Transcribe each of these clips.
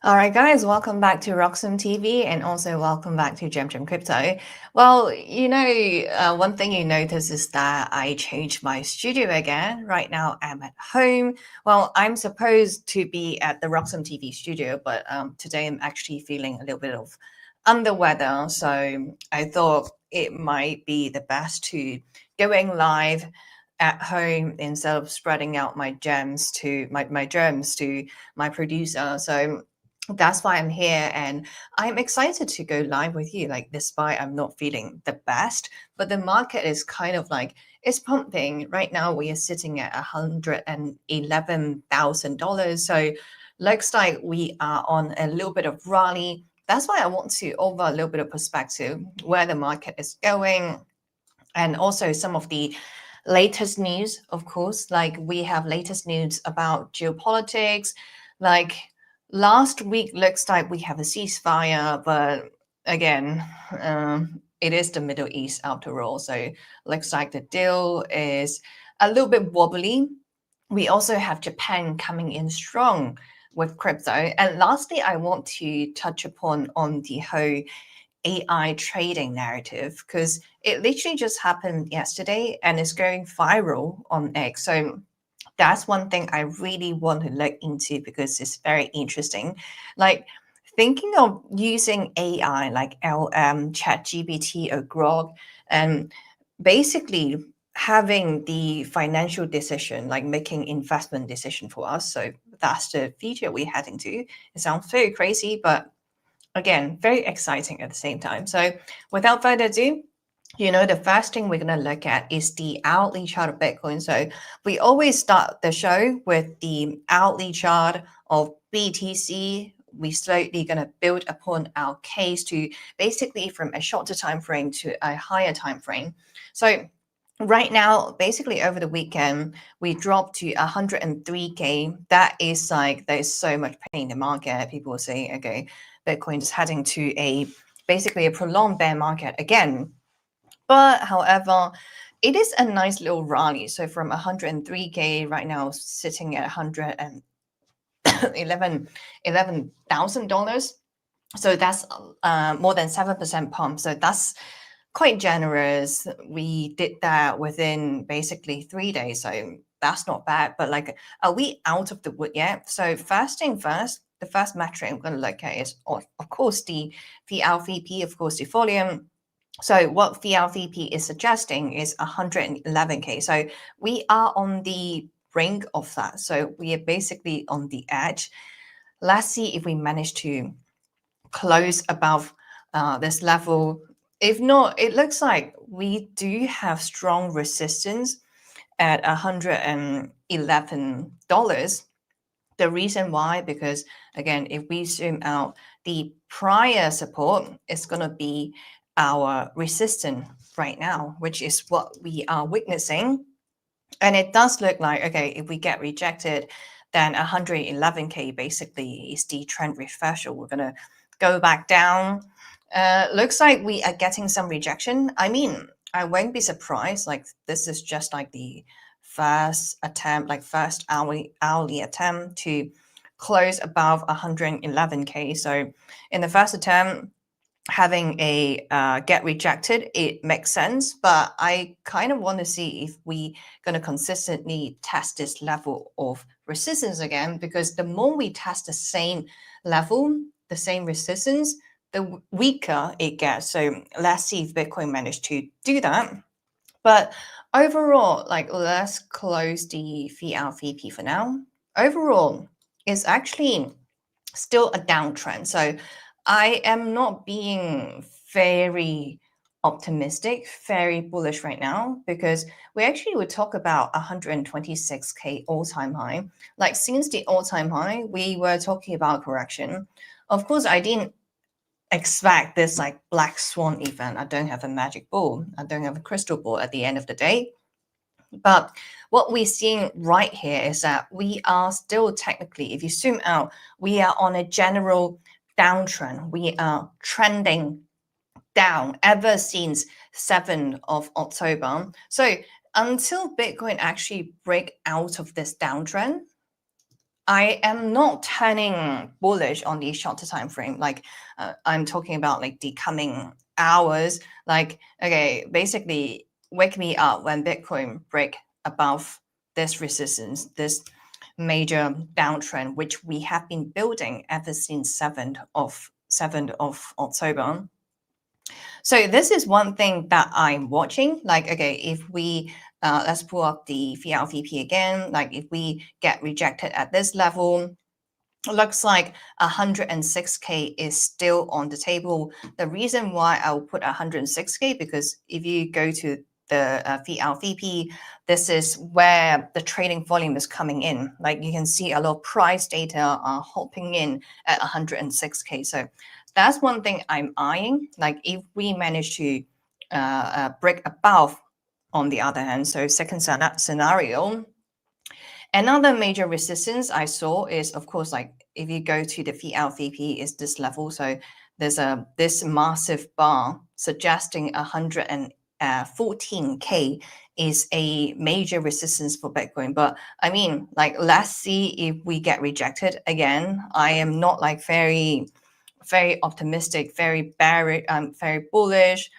All right, guys, welcome back to Roxham TV and also welcome back to Gem Crypto. Well, one thing you notice is that I changed my studio again. Right now, I'm at home. Well, I'm supposed to be at the Roxham TV studio, but today I'm actually feeling a little bit of under weather. So I thought it might be the best to going live at home instead of spreading out my gems to my germs to my producer. So that's why I'm here and I'm excited to go live with you. Like, despite I'm not feeling the best, but the market is kind of like it's pumping. Right now, we are sitting at $111,000. So looks like we are on a little bit of rally. That's why I want to offer a little bit of perspective where the market is going and also some of the latest news, of course. Like, we have latest news about geopolitics. Like, last week looks like we have a ceasefire, but again, it is the Middle East after all. So looks like the deal is a little bit wobbly. We also have Japan coming in strong with crypto. And lastly, I want to touch upon on the whole AI trading narrative because it literally just happened yesterday and it's going viral on X. So that's one thing I really want to look into because it's very interesting. Like, thinking of using AI like LM, ChatGPT, or Grok, and basically having the financial decision, like making investment decision for us. So that's the future we're heading to. It sounds very crazy, but again, very exciting at the same time. So without further ado, the first thing we're going to look at is the hourly chart of Bitcoin. So we always start the show with the hourly chart of BTC. We slowly going to build upon our case to basically from a shorter time frame to a higher time frame. So right now, basically over the weekend, we dropped to 103K. That is like, there's so much pain in the market. People are saying, okay, Bitcoin is heading to basically a prolonged bear market again. But however, it is a nice little rally. So from 103K right now, sitting at $11,000. So that's more than 7% pump. So that's quite generous. We did that within basically 3 days. So that's not bad. But like, are we out of the wood yet? So first thing first, the first metric I'm going to look at is, of course, the VLVP, of course, the volume. So what VLVP is suggesting is 111K. So we are on the brink of that. So we are basically on the edge. Let's see if we manage to close above this level. If not, it looks like we do have strong resistance at $111. The reason why, because again, if we zoom out, the prior support is going to be our resistance right now, which is what we are witnessing. And it does look like, okay, if we get rejected, then 111K basically is the trend reversal. We're going to go back down. Looks like we are getting some rejection. I mean, I won't be surprised. Like, this is just like the first attempt, like first hourly attempt to close above 111K. So in the first attempt, having a get rejected, it makes sense. But I kind of want to see if we going to consistently test this level of resistance again, because the more we test the same level, the same resistance, the weaker it gets. So let's see if Bitcoin managed to do that. But overall, like, let's close the VLVP for now. Overall, it's actually still a downtrend. So I am not being very optimistic, very bullish right now, because we actually would talk about 126K all-time high. Like, since the all-time high, we were talking about correction. Of course, I didn't expect this like black swan event. I don't have a magic ball. I don't have a crystal ball at the end of the day. But what we're seeing right here is that we are still technically, if you zoom out, we are on a general downtrend. We are trending down ever since 7th of October. So until Bitcoin actually break out of this downtrend, I am not turning bullish on the shorter time frame. Like I'm talking about like the coming hours. Like, okay, basically wake me up when Bitcoin break above this resistance, this major downtrend, which we have been building ever since 7th of October. So this is one thing that I'm watching. Like, okay, if we let's pull up the VLVP again. Like, if we get rejected at this level, looks like 106K is still on the table. The reason why I'll put 106K, because if you go to the VLVP, this is where the trading volume is coming in. Like you can see a lot of price data are hopping in at 106K. So that's one thing I'm eyeing. Like if we manage to break above, on the other hand, so second scenario, another major resistance I saw is, of course, like if you go to the VLVP, is this level. So there's this massive bar suggesting 114K is a major resistance for Bitcoin. But I mean, like, let's see if we get rejected again. I am not like very optimistic, very bearish, very bullish.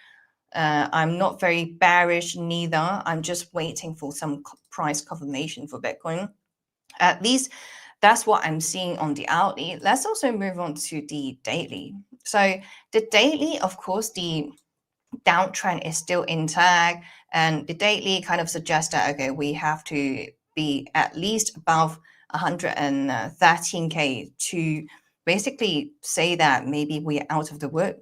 I'm not very bearish neither. I'm just waiting for some price confirmation for Bitcoin. At least that's what I'm seeing on the hourly. Let's also move on to the daily. So the daily, of course, the downtrend is still intact, and the daily kind of suggests that, okay, we have to be at least above 113K to basically say that maybe we're out of the wood.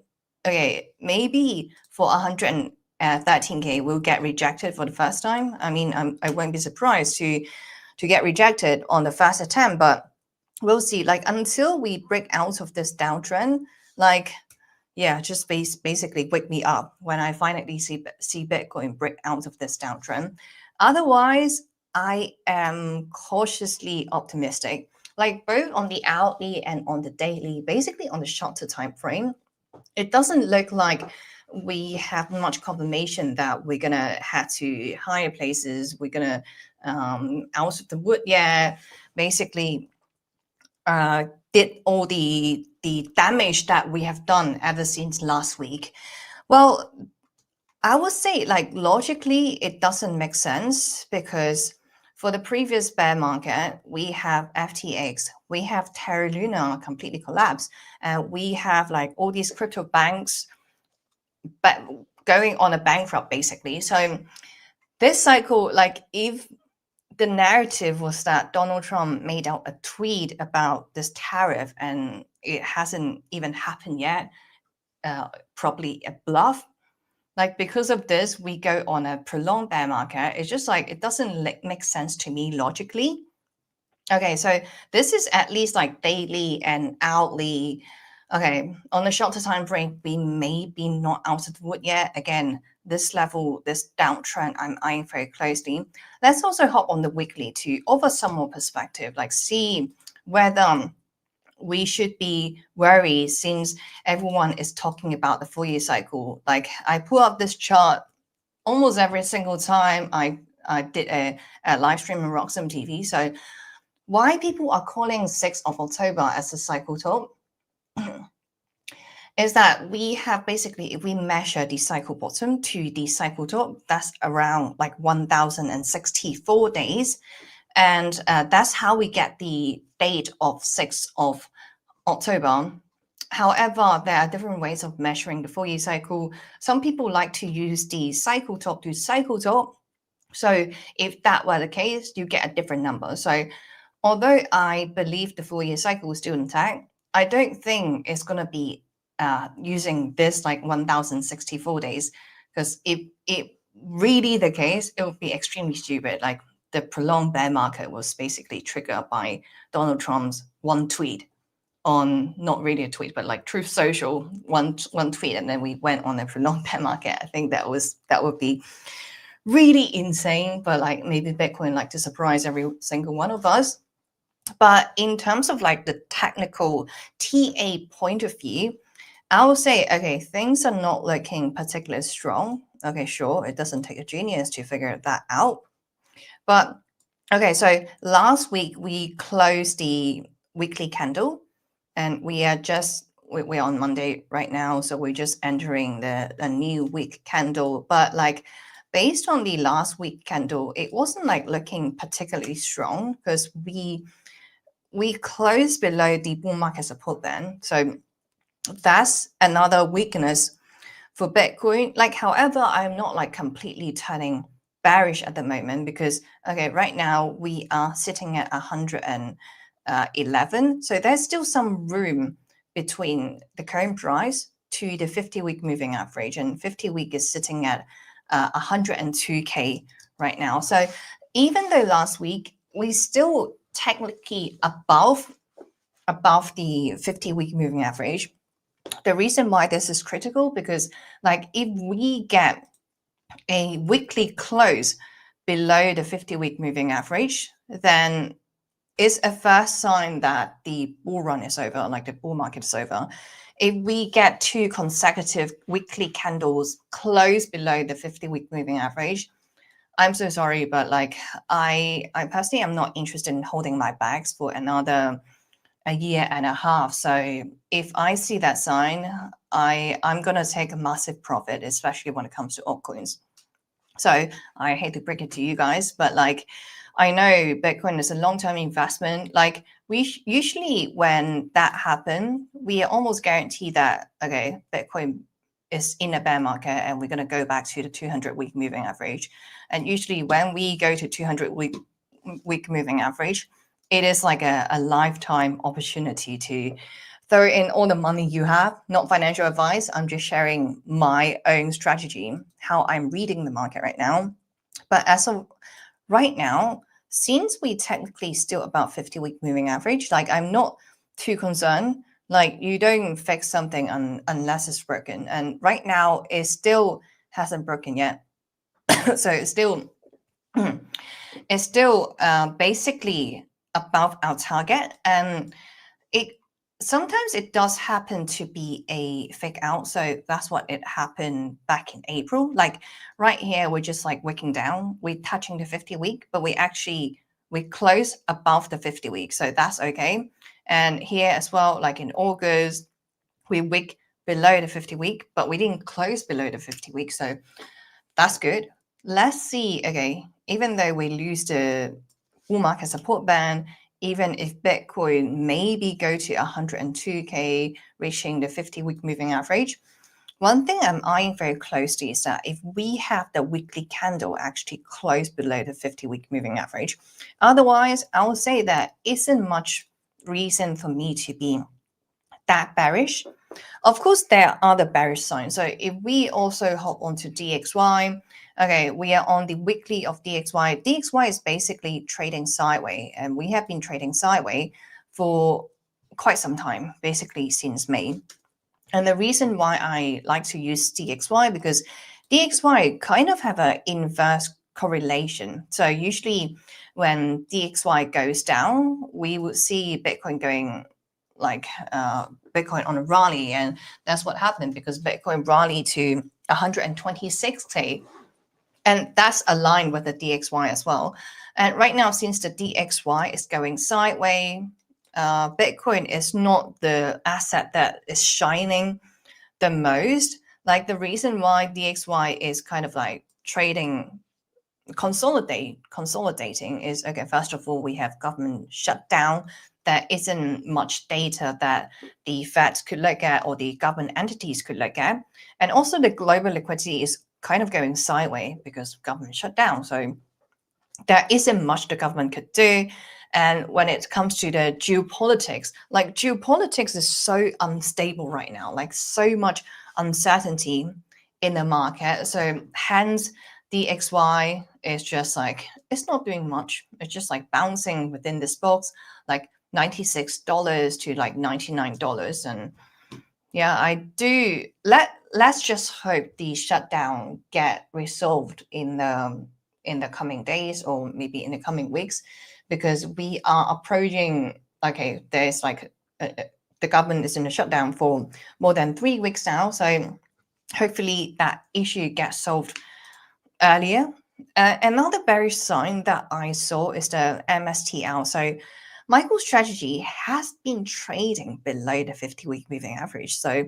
Okay, maybe for 113K we'll get rejected for the first time. I mean, I won't be surprised to get rejected on the first attempt, but we'll see. Like until we break out of this downtrend, like, yeah, just basically wake me up when I finally see Bitcoin break out of this downtrend. Otherwise, I am cautiously optimistic. Like both on the hourly and on the daily, basically on the shorter time frame, it doesn't look like we have much confirmation that we're gonna head to higher places. We're gonna out of the wood. Yeah, basically did all the damage that we have done ever since last week. Well, I would say like logically it doesn't make sense, because for the previous bear market, we have FTX, we have Terra Luna completely collapsed, and we have like all these crypto banks but going on a bankrupt basically. So this cycle, like if the narrative was that Donald Trump made out a tweet about this tariff and it hasn't even happened yet, probably a bluff. Like because of this, we go on a prolonged bear market. It's just like, it doesn't make sense to me logically. Okay, so this is at least like daily and hourly. Okay, on the shorter time frame, we may be not out of the wood yet. Again, this level, this downtrend, I'm eyeing very closely. Let's also hop on the weekly to offer some more perspective, like see whether we should be worried since everyone is talking about the 4-year cycle. Like I pull up this chart almost every single time I did a live stream on Roxham TV. So why people are calling 6th of October as a cycle top is that we have basically, if we measure the cycle bottom to the cycle top, that's around like 1,064 days. And that's how we get the date of 6th of October. However, there are different ways of measuring the 4-year cycle. Some people like to use the cycle top to cycle top. So if that were the case, you get a different number. So although I believe the 4-year cycle is still intact, I don't think it's going to be using this like 1,064 days, because if it really the case, it would be extremely stupid. Like the prolonged bear market was basically triggered by Donald Trump's one tweet on, not really a tweet, but like Truth Social, one tweet, and then we went on a prolonged bear market. I think that would be really insane, but like maybe Bitcoin like to surprise every single one of us. But in terms of like the technical TA point of view, I will say, okay, things are not looking particularly strong. Okay, sure, it doesn't take a genius to figure that out. But Okay, so last week we closed the weekly candle, and we're on Monday right now, so we're just entering the new week candle. But like based on the last week candle, it wasn't like looking particularly strong because we closed below the bull market support then. So that's another weakness for Bitcoin. Like, however, I'm not like completely turning bearish at the moment because, okay, right now we are sitting at 111. So there's still some room between the current price to the 50-week moving average, and 50-week is sitting at 102K right now. So even though last week we still technically above the 50-week moving average, the reason why this is critical because like if we get a weekly close below the 50-week moving average, then it's a first sign that the bull run is over, like the bull market is over. If we get 2 consecutive weekly candles close below the 50-week moving average, I'm so sorry, but like I personally am not interested in holding my bags for another a year and a half. So if I see that sign, I'm gonna take a massive profit, especially when it comes to altcoins. So I hate to break it to you guys, but like I know Bitcoin is a long-term investment. Like we usually when that happens, we are almost guaranteed that okay, Bitcoin is in a bear market and we're going to go back to the 200-week moving average. And usually when we go to 200-week moving average, it is like a lifetime opportunity to throw in all the money you have. Not financial advice. I'm just sharing my own strategy, how I'm reading the market right now. But as of right now, since we technically still about 50-week moving average, like I'm not too concerned. Like you don't fix something unless it's broken. And right now it still hasn't broken yet. So it's still basically above our target. And it sometimes it does happen to be a fake out. So that's what it happened back in April. Like right here, we're just like wicking down. We're touching the 50-week, but we close above the 50-week. So that's okay. And here as well, like in August, we wick below the 50-week, but we didn't close below the 50-week. So that's good. Let's see, okay, even though we lose the bull market support band, even if Bitcoin maybe go to 102K, reaching the 50-week moving average, one thing I'm eyeing very closely is that if we have the weekly candle actually close below the 50-week moving average, otherwise, I would say that isn't much reason for me to be that bearish. Of course, there are other bearish signs. So if we also hop onto DXY, okay, we are on the weekly of DXY. DXY is basically trading sideways, and we have been trading sideways for quite some time, basically since May. And the reason why I like to use DXY because DXY kind of have an inverse correlation. So usually when DXY goes down, we would see Bitcoin going like Bitcoin on a rally, and that's what happened because Bitcoin rallied to 126K, and that's aligned with the DXY as well. And right now, since the DXY is going sideways, Bitcoin is not the asset that is shining the most. Like the reason why DXY is kind of like trading consolidating is okay. First of all, we have government shutdown. There isn't much data that the Fed could look at or the government entities could look at, and also the global liquidity is kind of going sideways because government shutdown. So there isn't much the government could do. And when it comes to the geopolitics, like geopolitics is so unstable right now, like so much uncertainty in the market. So hence DXY is just like, it's not doing much. It's just like bouncing within this box, like $96 to like $99. And yeah, let's just hope the shutdown get resolved in the coming days or maybe in the coming weeks, because we are approaching, okay, there's like the government is in a shutdown for more than 3 weeks now. So hopefully that issue gets solved earlier. Another bearish sign that I saw is the MSTL. So MicroStrategy has been trading below the 50-week moving average. So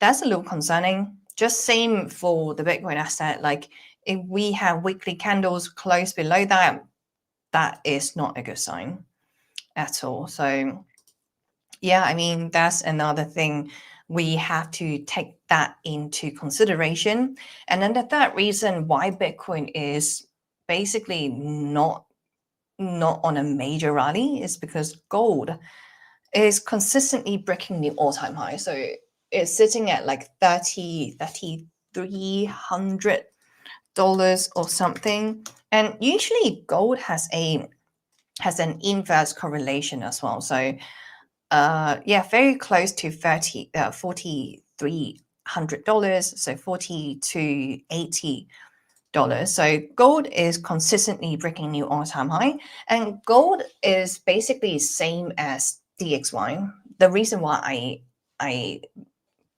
that's a little concerning. Just same for the Bitcoin asset. Like if we have weekly candles close below that, that is not a good sign at all. So yeah, I mean, that's another thing we have to take that into consideration. And then the third reason why Bitcoin is basically not on a major rally is because gold is consistently breaking new all-time high. So it's sitting at like $3,300 or something. And usually gold has an inverse correlation as well. So yeah, very close to $4,300, so $40 to $80. So gold is consistently breaking new all-time high, and gold is basically same as DXY. The reason why I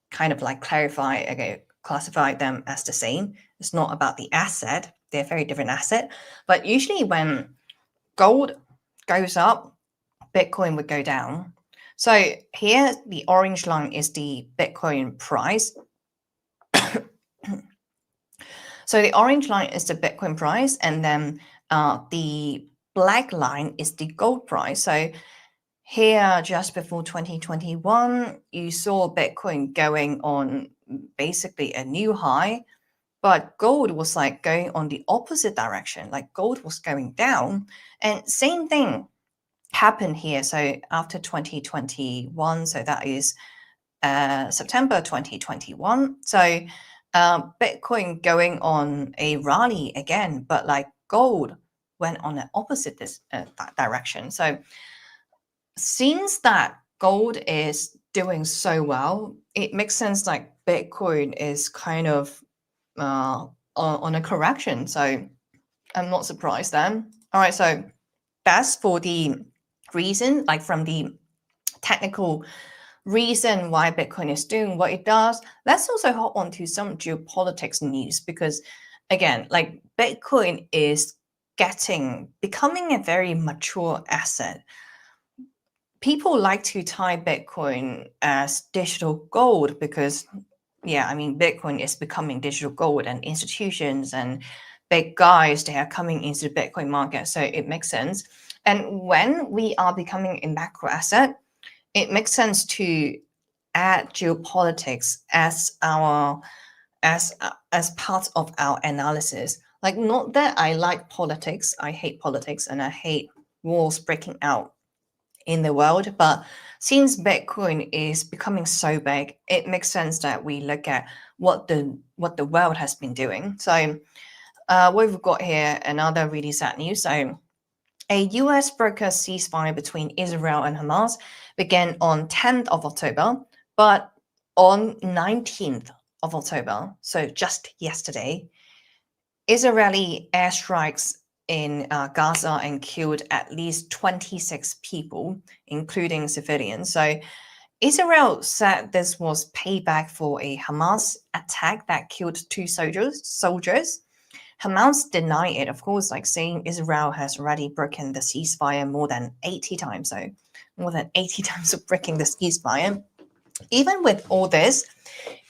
kind of like classify them as the same, it's not about the asset; they're very different asset. But usually when gold goes up, Bitcoin would go down. So here, the orange line is the Bitcoin price. So the orange line is the Bitcoin price, and then the black line is the gold price. So here, just before 2021, you saw Bitcoin going on basically a new high, but gold was like going on the opposite direction. Like gold was going down, and same thing happened here. So after 2021, so that is September 2021. So Bitcoin going on a rally again, but like gold went on the opposite direction. So since that gold is doing so well, it makes sense like Bitcoin is kind of on a correction. So I'm not surprised then. All right, so that's for the reason, like from the technical reason why Bitcoin is doing what it does. Let's also hop on to some geopolitics news because, again, like Bitcoin is becoming a very mature asset. People like to tie Bitcoin as digital gold because, yeah, I mean, Bitcoin is becoming digital gold, and institutions and big guys, they are coming into the Bitcoin market. So it makes sense. And when we are becoming a macro asset, it makes sense to add geopolitics as part of our analysis. Like, not that I like politics, I hate politics, and I hate wars breaking out in the world, but since Bitcoin is becoming so big, it makes sense that we look at what the world has been doing. So we've got here another really sad news. So a US broker ceasefire between Israel and Hamas began on 10th of October, but on 19th of October, so just yesterday, Israeli airstrikes in Gaza and killed at least 26 people, including civilians. So Israel said this was payback for a Hamas attack that killed two soldiers. Hamas denied it, of course, like saying Israel has already broken the ceasefire more than 80 times. So more than 80 times of breaking the ceasefire. Even with all this,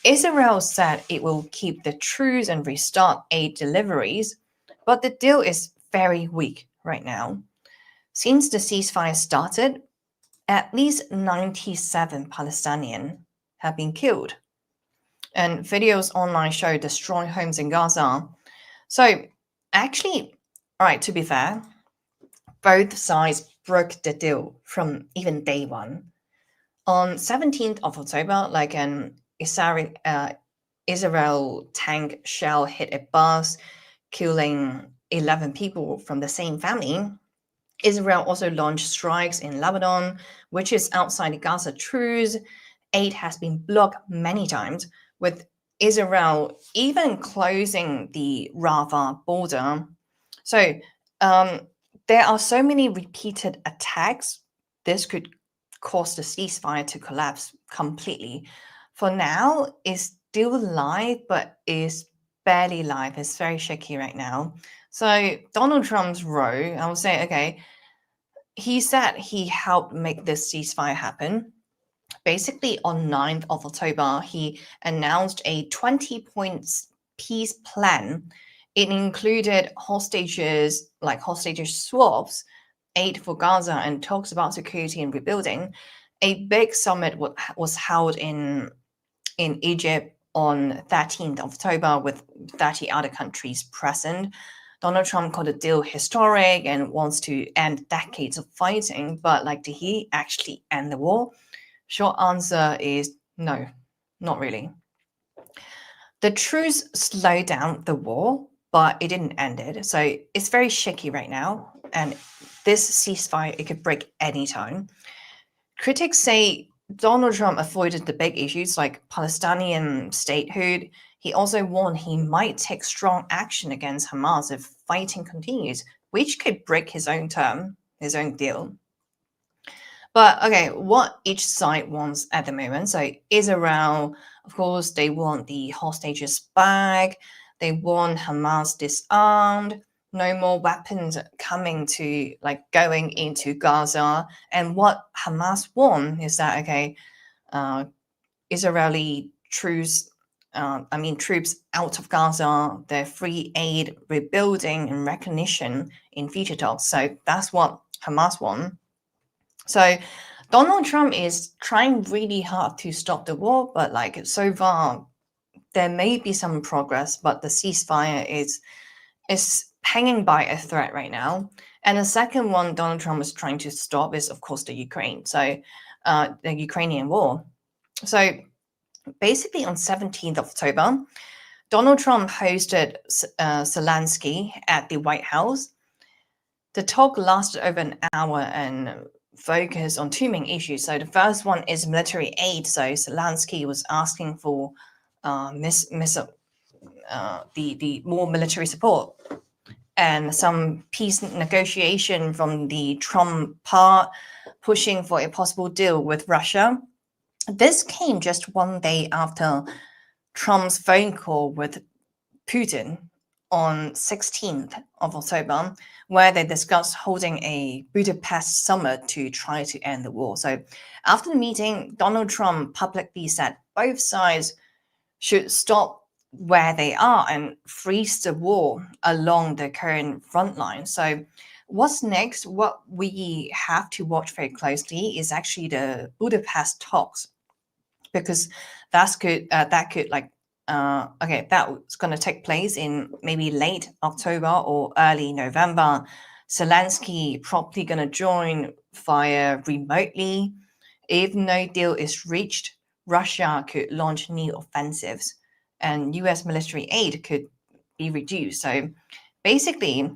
Israel said it will keep the truce and restart aid deliveries, but the deal is very weak right now. Since the ceasefire started, at least 97 Palestinians have been killed. And videos online show destroyed homes in Gaza. So actually, all right, to be fair, both sides broke the deal from even day one. On 17th of October, like an Israel tank shell hit a bus, killing 11 people from the same family. Israel also launched strikes in Lebanon, which is outside the Gaza truce. Aid has been blocked many times, with Israel even closing the Rafah border. So there are so many repeated attacks. This could cause the ceasefire to collapse completely. For now, it's still live, but is barely live. It's very shaky right now. So Donald Trump's role, I would say, okay, he said he helped make this ceasefire happen. Basically, on 9th of October, he announced a 20 points peace plan. It included hostages, like hostage swaps, aid for Gaza, and talks about security and rebuilding. A big summit was held in Egypt on 13th of October with 30 other countries present. Donald Trump called the deal historic and wants to end decades of fighting, but like, did he actually end the war? Short answer is no, not really. The truce slowed down the war, but it didn't end it. So it's very shaky right now. And this ceasefire, it could break anytime. Critics say Donald Trump avoided the big issues like Palestinian statehood. He also warned he might take strong action against Hamas if fighting continues, which could break his own term, his own deal. But okay, what each side wants at the moment. So Israel, of course, they want the hostages back. They want Hamas disarmed. No more weapons coming to going into Gaza. And what Hamas want is that okay, Israeli troops. Troops out of Gaza, their free aid, rebuilding, and recognition in future talks. So that's what Hamas want. So Donald Trump is trying really hard to stop the war, but so far there may be some progress, but the ceasefire is hanging by a thread right now. And the second one Donald Trump is trying to stop is of course the Ukraine. So the Ukrainian war. So basically on 17th of October, Donald Trump hosted Zelenskyy at the White House. The talk lasted over an hour and focused on two main issues. So the first one is military aid. So Zelenskyy was asking for the more military support and some peace negotiation from the Trump part, pushing for a possible deal with Russia. This came just one day after Trump's phone call with Putin on 16th of October, where they discussed holding a Budapest summit to try to end the war. So after the meeting, Donald Trump publicly said both sides should stop where they are and freeze the war along the current front line. So what's next? What we have to watch very closely is actually the Budapest talks, because that's good. That's going to take place in maybe late October or early November. Zelenskyy probably going to join via remotely. If no deal is reached, Russia could launch new offensives and US military aid could be reduced. So basically,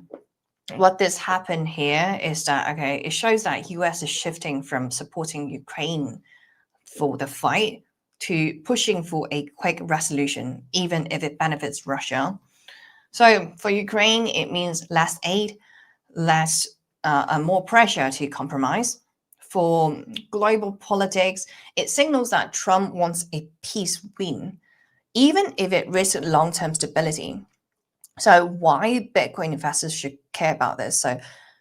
what this happened here is that, okay, it shows that US is shifting from supporting Ukraine for the fight to pushing for a quick resolution, even if it benefits Russia. So for Ukraine, it means less aid, less more pressure to compromise. For global politics, it signals that Trump wants a peace win, even if it risks long-term stability. So why Bitcoin investors should care about this? So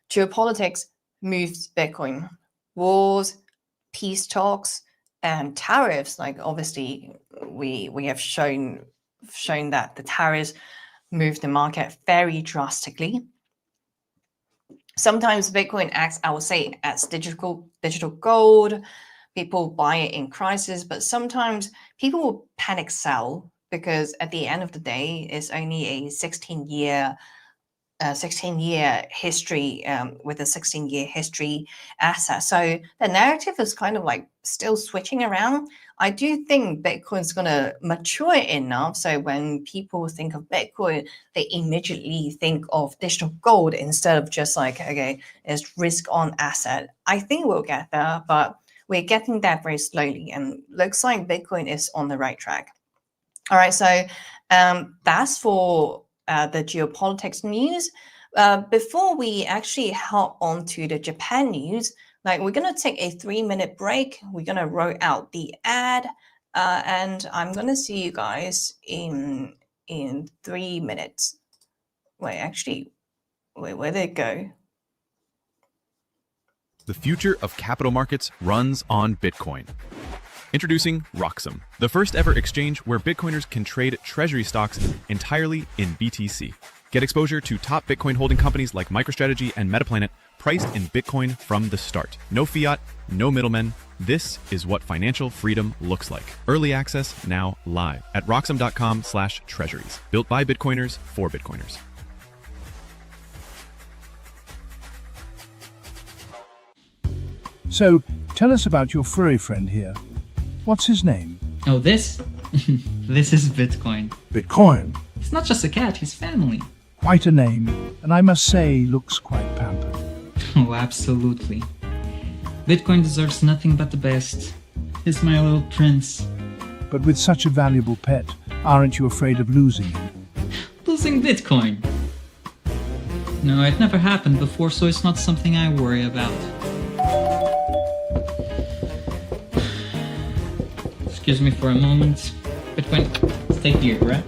geopolitics moves Bitcoin. Wars, peace talks, and tariffs. Like obviously, we have shown that the tariffs move the market very drastically. Sometimes Bitcoin acts, I would say, as digital gold. People buy it in crisis, but sometimes people will panic sell because at the end of the day, it's only a 16-year history with a 16-year history asset. So the narrative is kind of like still switching around. I do think Bitcoin's going to mature enough so when people think of Bitcoin, they immediately think of digital gold instead of just like, okay, it's risk on asset. I think we'll get there, but we're getting there very slowly and looks like Bitcoin is on the right track. All right, so that's for the geopolitics news. Before we actually hop on to the Japan news, we're going to take a 3-minute break. We're going to roll out the ad, and I'm going to see you guys in 3 minutes. Wait, actually, Wait, where did it go? The future of capital markets runs on Bitcoin. Introducing Roxum, the first ever exchange where Bitcoiners can trade treasury stocks entirely in BTC. Get exposure to top Bitcoin holding companies like MicroStrategy and Metaplanet, priced in Bitcoin from the start. No fiat, no middlemen. This is what financial freedom looks like. Early access now live at roxum.com/treasuries. Built by Bitcoiners for Bitcoiners. So, tell us about your furry friend here. What's his name? Oh, this? This is Bitcoin. Bitcoin. It's not just a cat, he's family. Quite a name, and I must say, looks quite pampered. Oh, absolutely. Bitcoin deserves nothing but the best. He's my little prince. But with such a valuable pet, aren't you afraid of losing him? Losing Bitcoin? No, it never happened before, so it's not something I worry about. Excuse me for a moment. Bitcoin, stay here, right?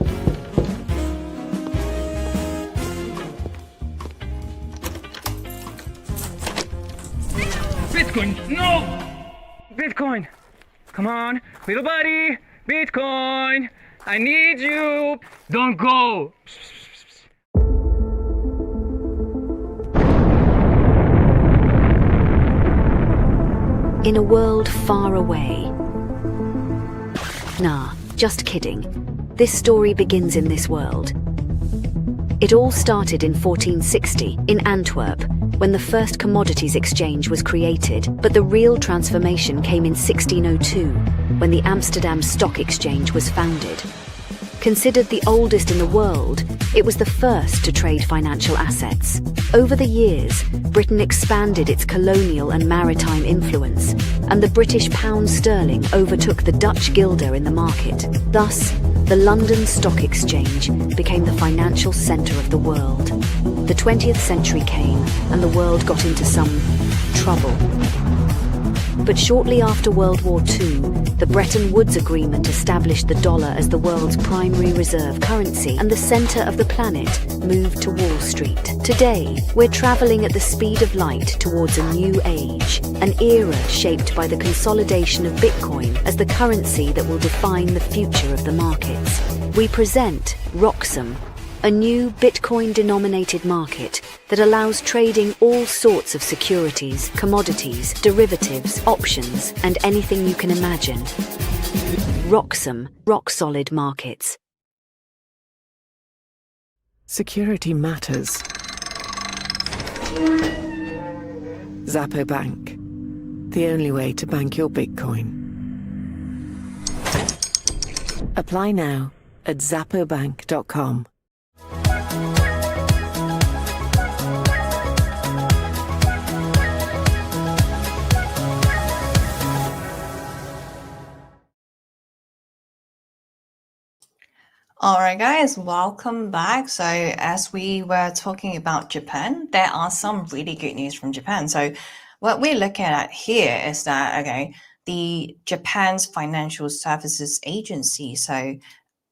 Bitcoin, no! Bitcoin, come on, little buddy, Bitcoin, I need you. Don't go. In a world far away. Nah, just kidding. This story begins in this world. It all started in 1460 in Antwerp, when the first commodities exchange was created, but the real transformation came in 1602, when the Amsterdam Stock Exchange was founded. Considered the oldest in the world, it was the first to trade financial assets. Over the years, Britain expanded its colonial and maritime influence, and the British pound sterling overtook the Dutch guilder in the market. Thus, the London Stock Exchange became the financial centre of the world. The 20th century came, and the world got into some trouble. But shortly after World War II, the Bretton Woods Agreement established the dollar as the world's primary reserve currency, and the center of the planet moved to Wall Street. Today, we're traveling at the speed of light towards a new age, an era shaped by the consolidation of Bitcoin as the currency that will define the future of the markets. We present Roxum, a new Bitcoin-denominated market that allows trading all sorts of securities, commodities, derivatives, options, and anything you can imagine. Roxum, rock-solid markets. Security matters. Zappo Bank, the only way to bank your Bitcoin. Apply now at zappobank.com. All right, guys, welcome back. So as we were talking about Japan, there are some really good news from Japan. So what we're looking at here is that, okay, the Japan's Financial Services Agency, so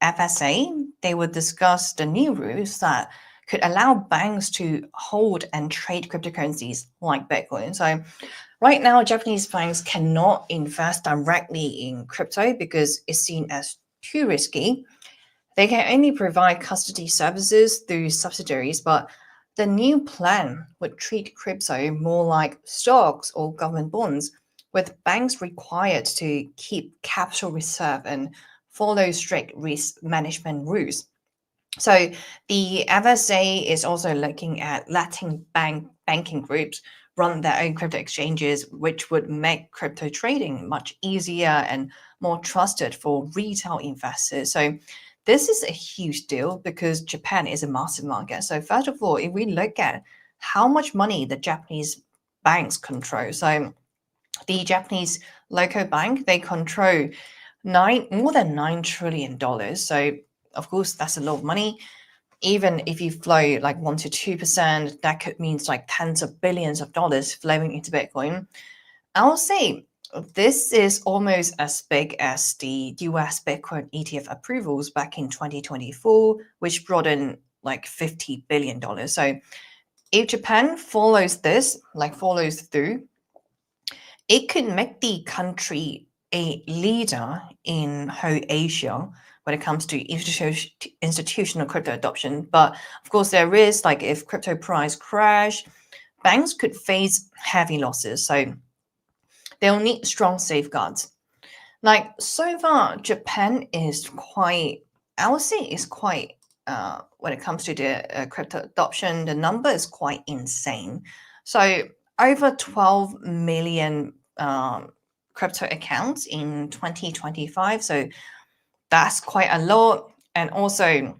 FSA, they will discuss the new rules that could allow banks to hold and trade cryptocurrencies like Bitcoin. So right now, Japanese banks cannot invest directly in crypto because it's seen as too risky. They can only provide custody services through subsidiaries, but the new plan would treat crypto more like stocks or government bonds, with banks required to keep capital reserve and follow strict risk management rules. So the FSA is also looking at letting banking groups run their own crypto exchanges, which would make crypto trading much easier and more trusted for retail investors. So this is a huge deal because Japan is a massive market. So first of all, if we look at how much money the Japanese banks control, so the Japanese local bank, they control more than $9 trillion. So of course, that's a lot of money. Even if you flow like 1 to 2%, that could mean like tens of billions of dollars flowing into Bitcoin. I will say this is almost as big as the US Bitcoin ETF approvals back in 2024, which brought in like $50 billion. So if Japan follows this, like follows through, it could make the country a leader in whole Asia when it comes to institutional crypto adoption. But of course, there is like if crypto price crash, banks could face heavy losses. So they'll need strong safeguards. Like so far, Japan is quite, I would say, is quite when it comes to the crypto adoption, the number is quite insane. So over 12 million crypto accounts in 2025. So that's quite a lot. And also,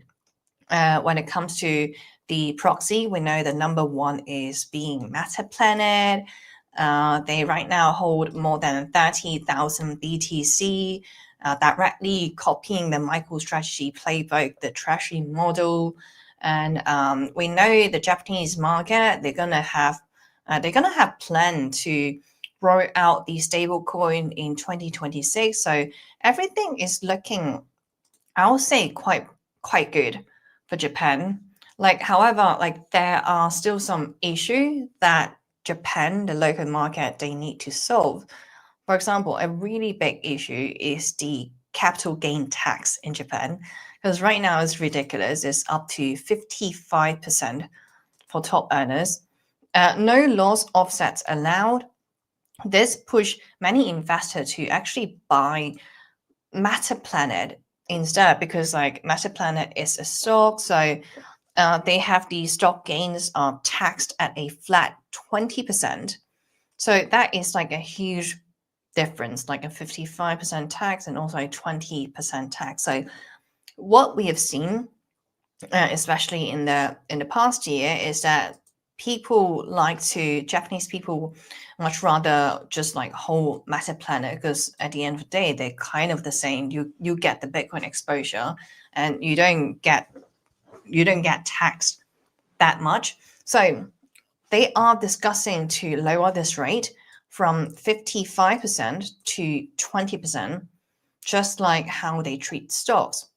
when it comes to the proxy, we know the number one is being Metaplanet. They right now hold more than 30,000 BTC, directly copying the MicroStrategy playbook, the treasury model. And we know the Japanese market, they're gonna have plan to roll out the stable coin in 2026. So everything is looking, I would say, quite good for Japan. Like, however, like there are still some issues that Japan, the local market, they need to solve. For example, a really big issue is the capital gain tax in Japan, because right now it's ridiculous. It's up to 55% for top earners. No loss offsets allowed. This pushed many investors to actually buy Metaplanet instead, because like Metaplanet is a stock, so they have the stock gains are taxed at a flat 20%. So that is like a huge difference, like a 55% tax and also a 20% tax. So what we have seen, especially in the past year, is that Japanese people much rather just like hold Metaplanet, because at the end of the day, they're kind of the same. You get the Bitcoin exposure and you don't get taxed that much. So they are discussing to lower this rate from 55% to 20%, just like how they treat stocks.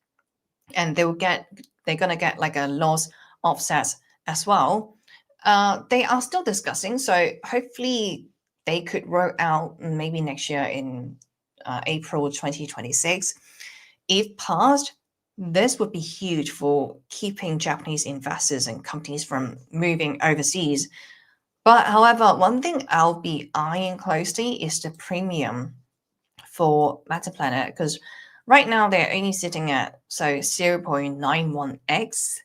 And they're gonna get like a loss offset as well. They are still discussing, so hopefully they could roll out maybe next year in April 2026. If passed, this would be huge for keeping Japanese investors and companies from moving overseas. But however, one thing I'll be eyeing closely is the premium for Metaplanet, because right now they're only sitting at 0.91x.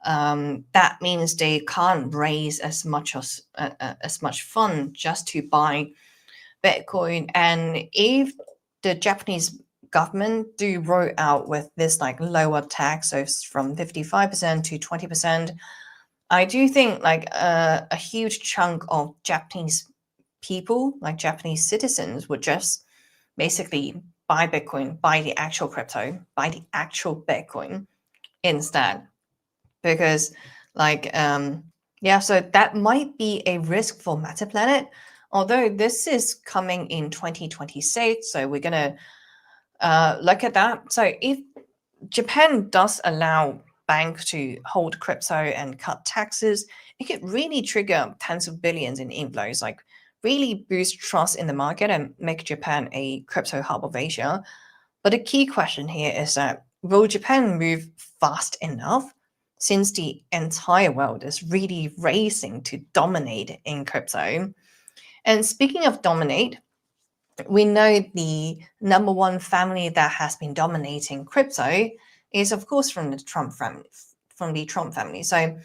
That means they can't raise as much fund just to buy Bitcoin. And if the Japanese government do roll out with this like lower tax, so from 55% to 20%, I do think like a huge chunk of Japanese people, like Japanese citizens, would just basically buy Bitcoin, buy the actual crypto, buy the actual Bitcoin instead. Because like, so that might be a risk for Metaplanet, although this is coming in 2026. So we're gonna look at that. So if Japan does allow banks to hold crypto and cut taxes, it could really trigger tens of billions in inflows, like really boost trust in the market and make Japan a crypto hub of Asia. But the key question here is that will Japan move fast enough, since the entire world is really racing to dominate in crypto? And speaking of dominate, we know the number one family that has been dominating crypto is, of course, from the Trump family. So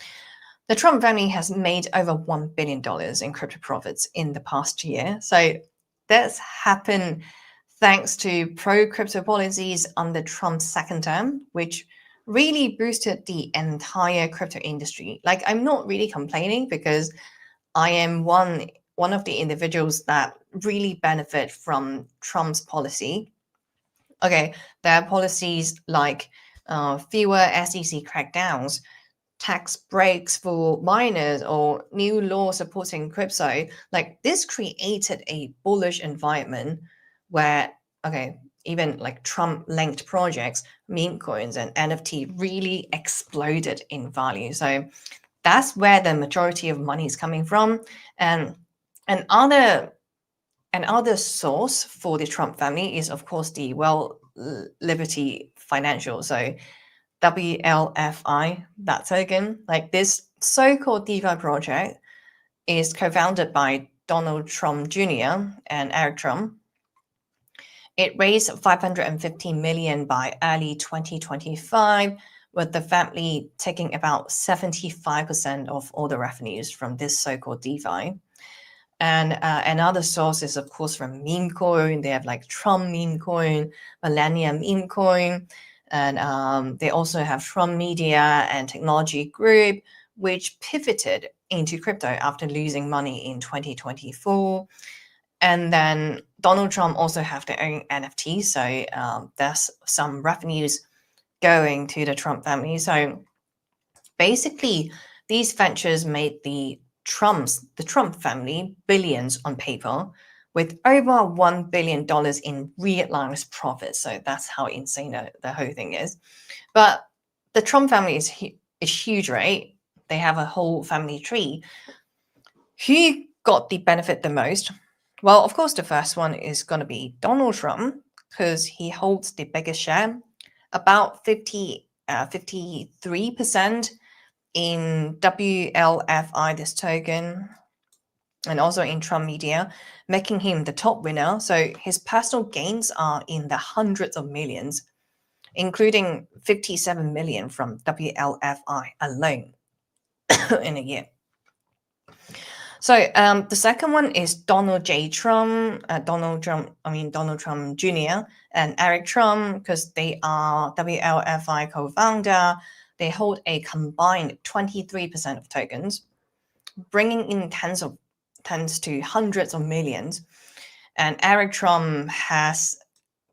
the Trump family has made over $1 billion in crypto profits in the past year. So that's happened thanks to pro-crypto policies under Trump's second term, which really boosted the entire crypto industry. Like, I'm not really complaining, because I am one of the individuals that really benefit from Trump's policy. Okay, there are policies like fewer SEC crackdowns, tax breaks for miners, or new law supporting crypto. Like, this created a bullish environment where, even like Trump-linked projects, meme coins and NFT really exploded in value. So that's where the majority of money is coming from. And another source for the Trump family is, of course, the Liberty Financial. So WLFI, that token, like this so-called DeFi project, is co-founded by Donald Trump Jr. and Eric Trump. It raised $550 million by early 2025, with the family taking about 75% of all the revenues from this so-called DeFi. And another source is, of course, from meme coin. They have like Trump meme coin, Millennium meme coin, and they also have Trump Media and Technology Group, which pivoted into crypto after losing money in 2024. And then Donald Trump also have their own NFT, so there's some revenues going to the Trump family. So basically, these ventures made the Trump family billions on paper, with over $1 billion in realized profits. So that's how insane the whole thing is. But the Trump family is huge, right? They have a whole family tree. Who got the benefit the most? Well, of course, the first one is going to be Donald Trump, because he holds the biggest share, about 53% in WLFI, this token, and also in Trump Media, making him the top winner. So his personal gains are in the hundreds of millions, including 57 million from WLFI alone in a year. So the second one is Donald Trump Jr. and Eric Trump, because they are WLFI co-founder. They hold a combined 23% of tokens, bringing in tens to hundreds of millions. And Eric Trump has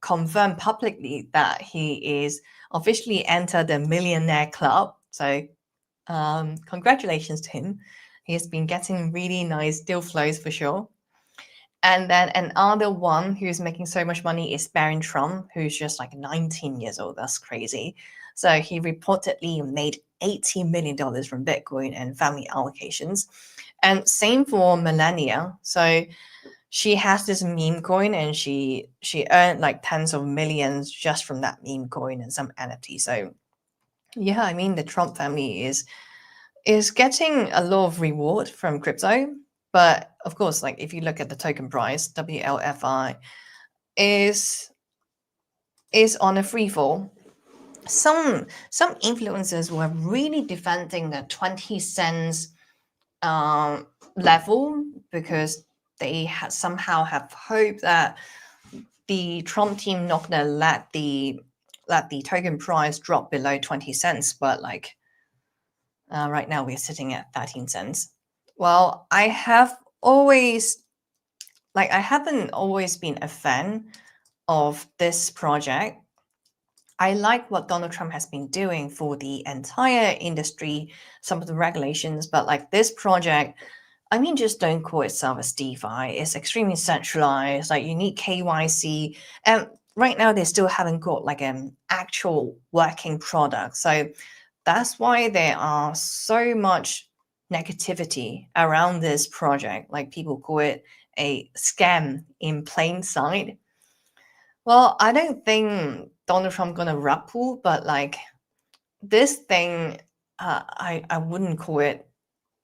confirmed publicly that he is officially entered the millionaire club. So congratulations to him. He has been getting really nice deal flows for sure. And then another one who's making so much money is Barron Trump, who's just like 19 years old. That's crazy. So he reportedly made $80 million from Bitcoin and family allocations. And same for Melania. So she has this meme coin, and she earned like tens of millions just from that meme coin and some NFT. So yeah, I mean, the Trump family is getting a lot of reward from crypto. But of course, like if you look at the token price, WLFI is on a free fall. Some influencers were really defending the 20 cents level, because they somehow have hope that the Trump team not gonna let the token price drop below 20 cents. But like right now we're sitting at 13 cents. Well, I haven't always been a fan of this project. I like what Donald Trump has been doing for the entire industry, some of the regulations, but like this project, I mean, just don't call itself as DeFi. It's extremely centralized, like you need KYC. And right now they still haven't got like an actual working product. So that's why there are so much negativity around this project. Like people call it a scam in plain sight. Well, I don't think Donald Trump gonna rug pull, but like this thing, I wouldn't call it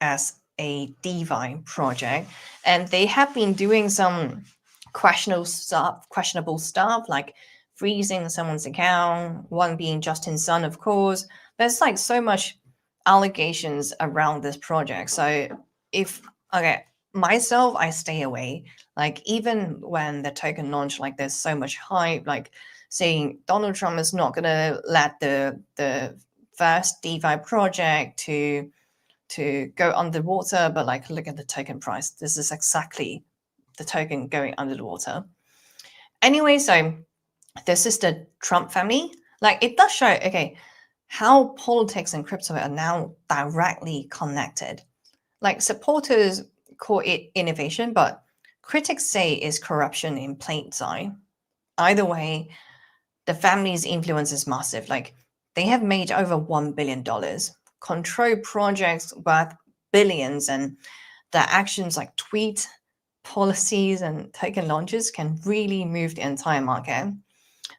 as a DeFi project. And they have been doing some questionable stuff, like freezing someone's account, one being Justin Sun, of course. There's like so much allegations around this project. So myself, I stay away. Like even when the token launched, like there's so much hype, like saying Donald Trump is not gonna let the first DeFi project to go underwater, but like look at the token price. This is exactly the token going under the water. Anyway, so this is the Trump family. Like it does show, how politics and crypto are now directly connected. Like supporters call it innovation, but critics say it's corruption in plain sight. Either way, the family's influence is massive. Like they have made over $1 billion, control projects worth billions, and their actions like tweet policies and token launches can really move the entire market.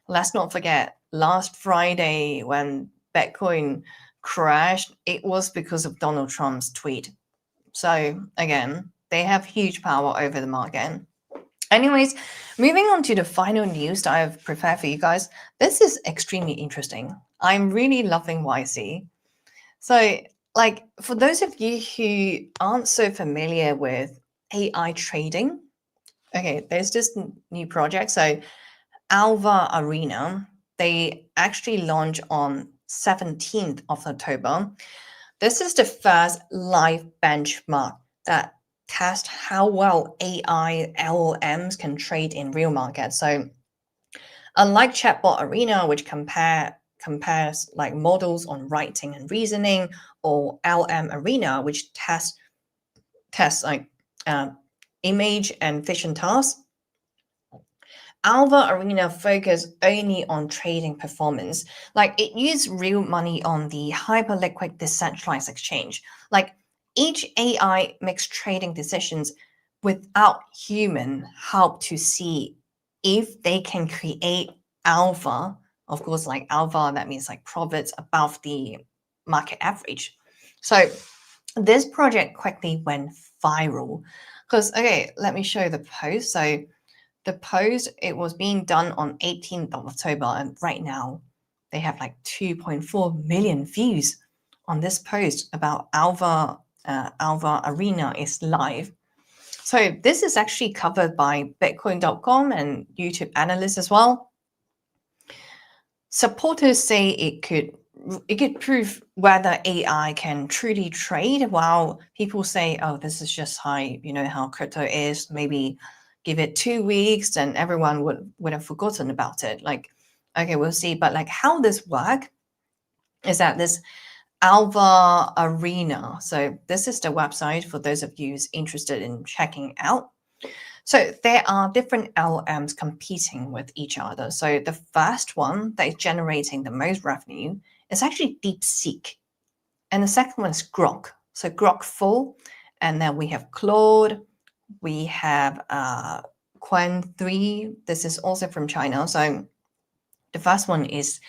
Let's not forget last Friday when Bitcoin crashed, it was because of Donald Trump's tweet. So again, they have huge power over the market. Anyways, moving on to the final news that I've prepared for you guys. This is extremely interesting. I'm really loving YC. So, like, for those of you who aren't so familiar with AI trading, okay, there's this new project. So, Alpha Arena, they actually launched on 17th of October. This is the first live benchmark that tests how well AI LLMs can trade in real markets. So unlike Chatbot Arena, which compares like models on writing and reasoning, or LM Arena, which tests like image and vision tasks, Alpha Arena focus only on trading performance. Like it uses real money on the hyperliquid decentralized exchange. Like each AI makes trading decisions without human help to see if they can create alpha. Of course, like alpha, that means like profits above the market average. So this project quickly went viral because, okay, let me show you the post. So the post, it was being done on 18th of October, and right now they have like 2.4 million views on this post about Alpha Arena is live. So this is actually covered by Bitcoin.com and YouTube analysts as well. Supporters say it could prove whether AI can truly trade, while people say, oh, this is just high, you know how crypto is, maybe give it 2 weeks and everyone would have forgotten about it. Like, okay, we'll see. But like how this work is that this Alpha Arena, so this is the website for those of you who's interested in checking out. So there are different LMs competing with each other. So the first one that is generating the most revenue is actually DeepSeek. And the second one is Grok. So Grok 4, and then we have Claude, we have Quan 3. This is also from China. So the first one is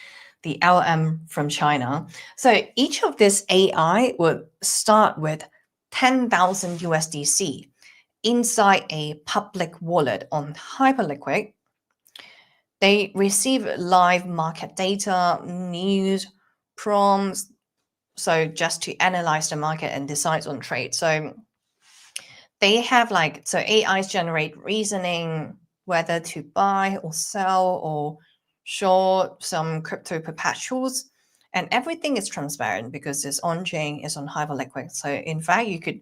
the LM from China. So each of this AI would start with 10,000 USDC inside a public wallet on Hyperliquid. They receive live market data, news, prompts, so just to analyze the market and decide on trade. So they have like, so AIs generate reasoning, whether to buy or sell or short some crypto perpetuals, and everything is transparent because it's on-chain, it's on Hyperliquid. So in fact, you could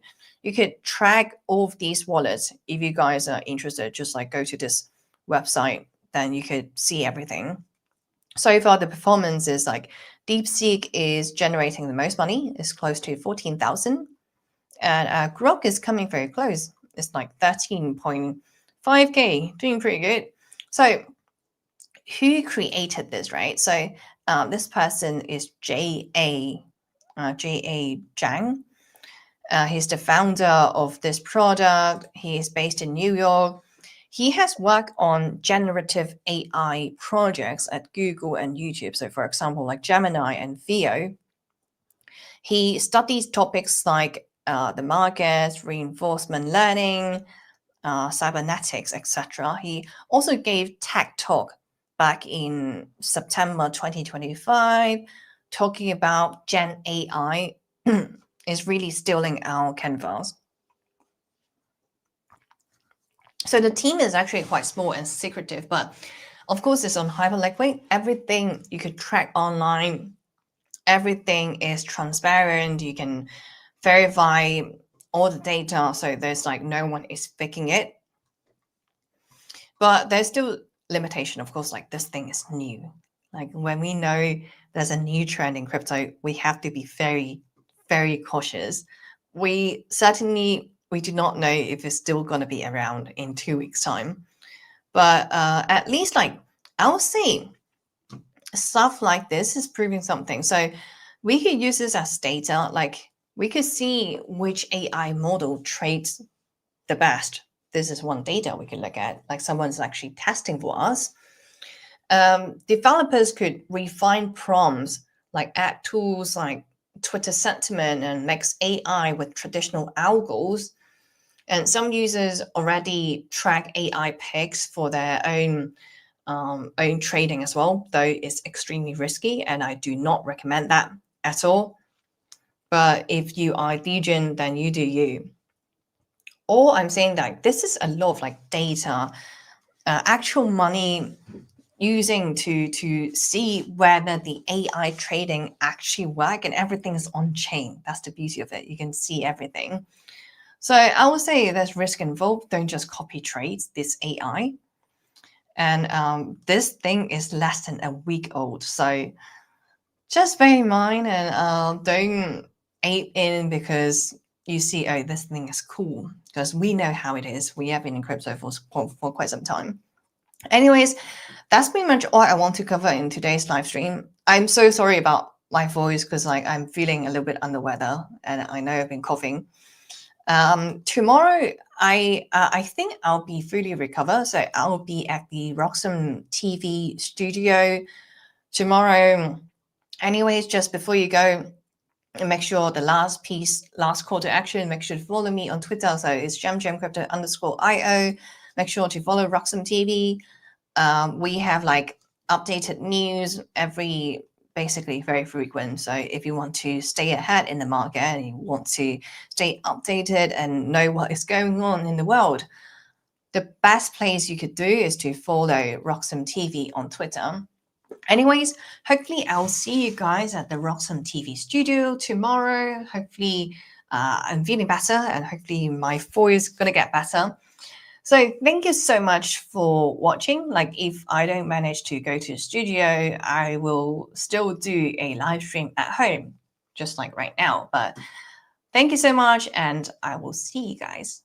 track all of these wallets. If you guys are interested, just like go to this website, then you could see everything. So far, the performance is like DeepSeek is generating the most money. It's close to 14,000. And Grok is coming very close. It's like 13.5K, doing pretty good. So who created this, right? So this person is J.A. Zhang. He's the founder of this product. He is based in New York. He has worked on generative AI projects at Google and YouTube. So for example, like Gemini and Theo. He studies topics like the markets, reinforcement learning, cybernetics, etc. He also gave tech talk back in September 2025, talking about Gen AI is really stealing our canvas. So the team is actually quite small and secretive, but of course it's on Hyperliquid. Everything you could track online, everything is transparent. You can verify all the data, so there's like no one is faking it. But there's still limitation, of course, like this thing is new. Like when we know there's a new trend in crypto, we have to be very, very cautious. We do not know if it's still going to be around in 2 weeks' time. But at least like I'll say stuff like this is proving something. So we could use this as data. Like we could see which AI model trades the best. This is one data we could look at, like someone's actually testing for us. Developers could refine prompts, like add tools like Twitter sentiment and mix AI with traditional algos. And some users already track AI picks for their own trading as well, though it's extremely risky and I do not recommend that at all. But if you are Degen, then you do you. Or I'm saying that this is a lot of like data, actual money using to see whether the AI trading actually work, and everything is on chain. That's the beauty of it. You can see everything. So I would say there's risk involved. Don't just copy trades this AI. And this thing is less than a week old. So just bear in mind and don't ape in because you see, oh, this thing is cool. Because we know how it is. We have been in crypto for quite some time. Anyways, that's pretty much all I want to cover in today's live stream. I'm so sorry about my voice because like I'm feeling a little bit under weather and I know I've been coughing. Tomorrow, I think I'll be fully recovered. So I'll be at the Roxham TV studio tomorrow. Anyways, just before you go, make sure the last call to action, make sure to follow me on Twitter. So it's jamcrypto_io. Make sure to follow Roxham TV. We have like updated news basically very frequent. So if you want to stay ahead in the market and you want to stay updated and know what is going on in the world, the best place you could do is to follow Roxham TV on Twitter. Anyways, hopefully I'll see you guys at the Roxham TV studio tomorrow. Hopefully I'm feeling better and hopefully my voice is going to get better. So thank you so much for watching. Like if I don't manage to go to the studio, I will still do a live stream at home, just like right now. But thank you so much and I will see you guys.